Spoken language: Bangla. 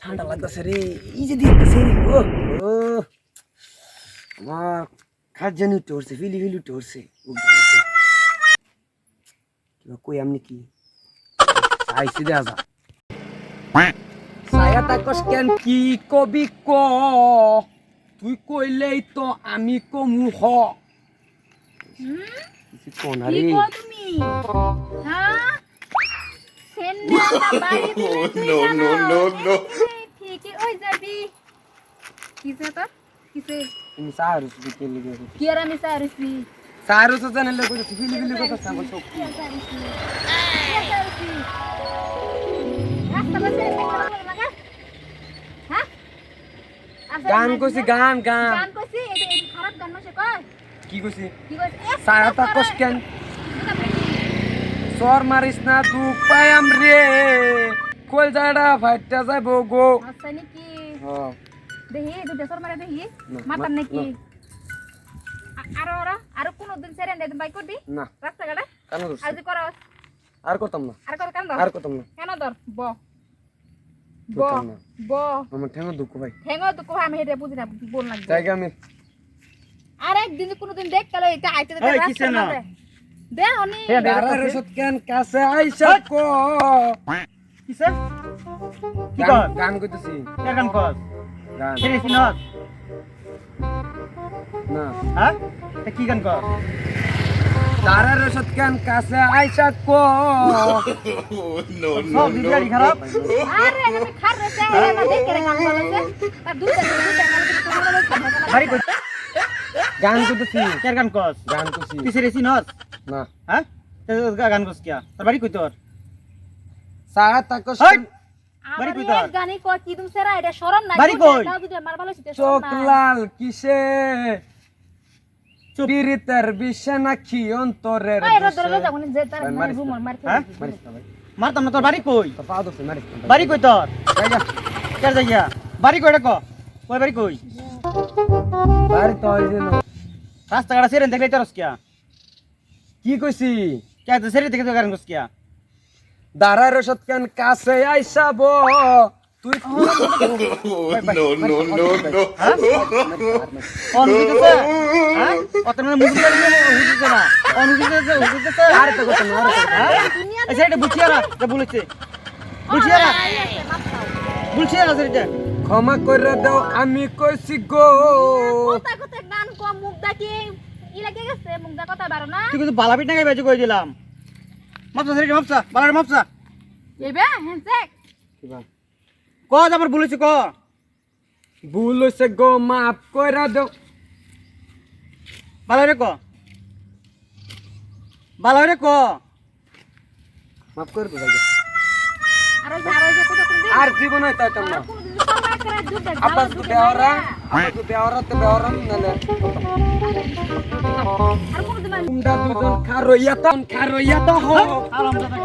ঠান্ডা লাগতেছে রে, এই যে দেখতেছে ও ও আমার খাট জানি উঠে উঠছে, ফিলি ফিলি উঠে উঠছে। কই আমনি কি আইসি দেখা যা ছায়া তাকস কেন কি কবি ক, তুই কইলেই তো আমি কমু হ। কোন কি হারি কো তুমি? হ্যাঁ সেন্ডালটা বাড়ি দিলে তুই জানো ঠিকই ওই যাবি কিসে তো কিসে তুমি সারস বিকে লিগে কি আর আমি সারছি সারস জানলে কই ফিলি ফিলি কথা সাবল সব রাস্তা বসে দেখতে লাগা হ্যাঁ গান কইছি গান গান গান কইছি এই খারাপ গান নছে কই কি কইছি কি কইছি ছায়া তাকস কেন সর মারিস না দুঃখ পায়াম রে, কল জাড়া ফাইটটা যাইব গো। আচ্ছা নাকি হ্যাঁ দেহি দুটা সর মারে দেহি না, মাতার না, নাকি না। আরো কোনো দিন সেরেন দেন বাই করবি না রাস্তা গাড়ে কেন করছিস? আজ করস আর করতাম না, আর কর কেন আর করতাম না, কেন ধর ব ব করতাম না। ব আমার ঠেঙ্গা দুঃখ ভাই, ঠেঙ্গো তো কো আমি হেডে বুঝি না বল লাগবে জায়গা আমি আর একদিন কোনদিন দেখ কালো এটা আইতে দে ওই, রাস্তা কিসে না? দে হনি দাঁড়া রে সৎকান কাছে আইসা কো কিসে কি গান কর গান কইতেছি কে গান কর গান ছেড়ে সিনস না হ্যাঁ তা কি গান কর দাঁড়া রে সৎকান কাছে আইসা কো সব বিগাড়ি খারাপ আরে আমি খার রে সে না দেখ রে গান বলছে তার দুটা বাড়ি কই গান কইতেছি কে গান কর গান কইছি তুই ছেড়ে সিনস না হ্যাঁ গান কর কিয়া তোর বাড়ি কই তোর ছায়া তাকস হাই! বাড়ি বাড়ি কই কই তোর? গানি কো কি তুমি সেরা এটা শরম নাই বাড়ি কই? দাও দুটা মার ভালো সিতে চোখ লাল কিসে চুপ। পীড়িতের বিষে নাকি অন্তরের ওই রদ বিষে? রদ যাবো যে তার ভাই, মানে মারিস রুম না। মার হ্যাঁ? মারিস না ভাই, মারতাম না তোর বাড়ি কই তো পা দোছে মারিস না ভাই। বাড়ি কই তোর জায়গা কে যাইয়া বাড়ি কই ক কই বাড়ি কই বাড়ি তো ওই যে না। রাস্তা গাড়া ছেড়ে দেখলে তোর কিয়া কি কইছি কে তো ছেড়ে দেখে তো গান কর কিয়া দাঁড়ার সৎকান কাছে আইসাব তুই অনুদিতেছে হ্যাঁ অত মানে মুখ দিয়ে হুদিতেছে না হুদিতেছে আর তো কথা না, আর তো কথা না। এই সেটা বুঝিয়া না যে বলেছে বুঝিয়া না বুঝিয়া না সেটা ক্ষমা করে দাও আমি কইছি গো, কথা কথা গান কো মুখ দাকি ই লাগে গেছে মুখ দা কথা বারো না তুই কিন্তু বালাপিট না বেজে কই দিলাম মাপসা সেটা মাপসা বালারে মাপসা এবে হ্যান্ডশেক ক যাবার বলেছি ক ভুল হইছে গো মাফ করে দাও। বালারে ক বালারে ক মাফ করে দাও জায়গা। আর ওই যে কথা কোন দিন আর জীবন হইতে হইতাম না। কোন দিন সব মার করে দুধ দেখ আব্বাস তো বেহরা, আব্বাস তো বেহরা তো বেহরা নালে আর কোন দিন তোমরা দুজন খারইয়া তো হো। আলহামদুলিল্লাহ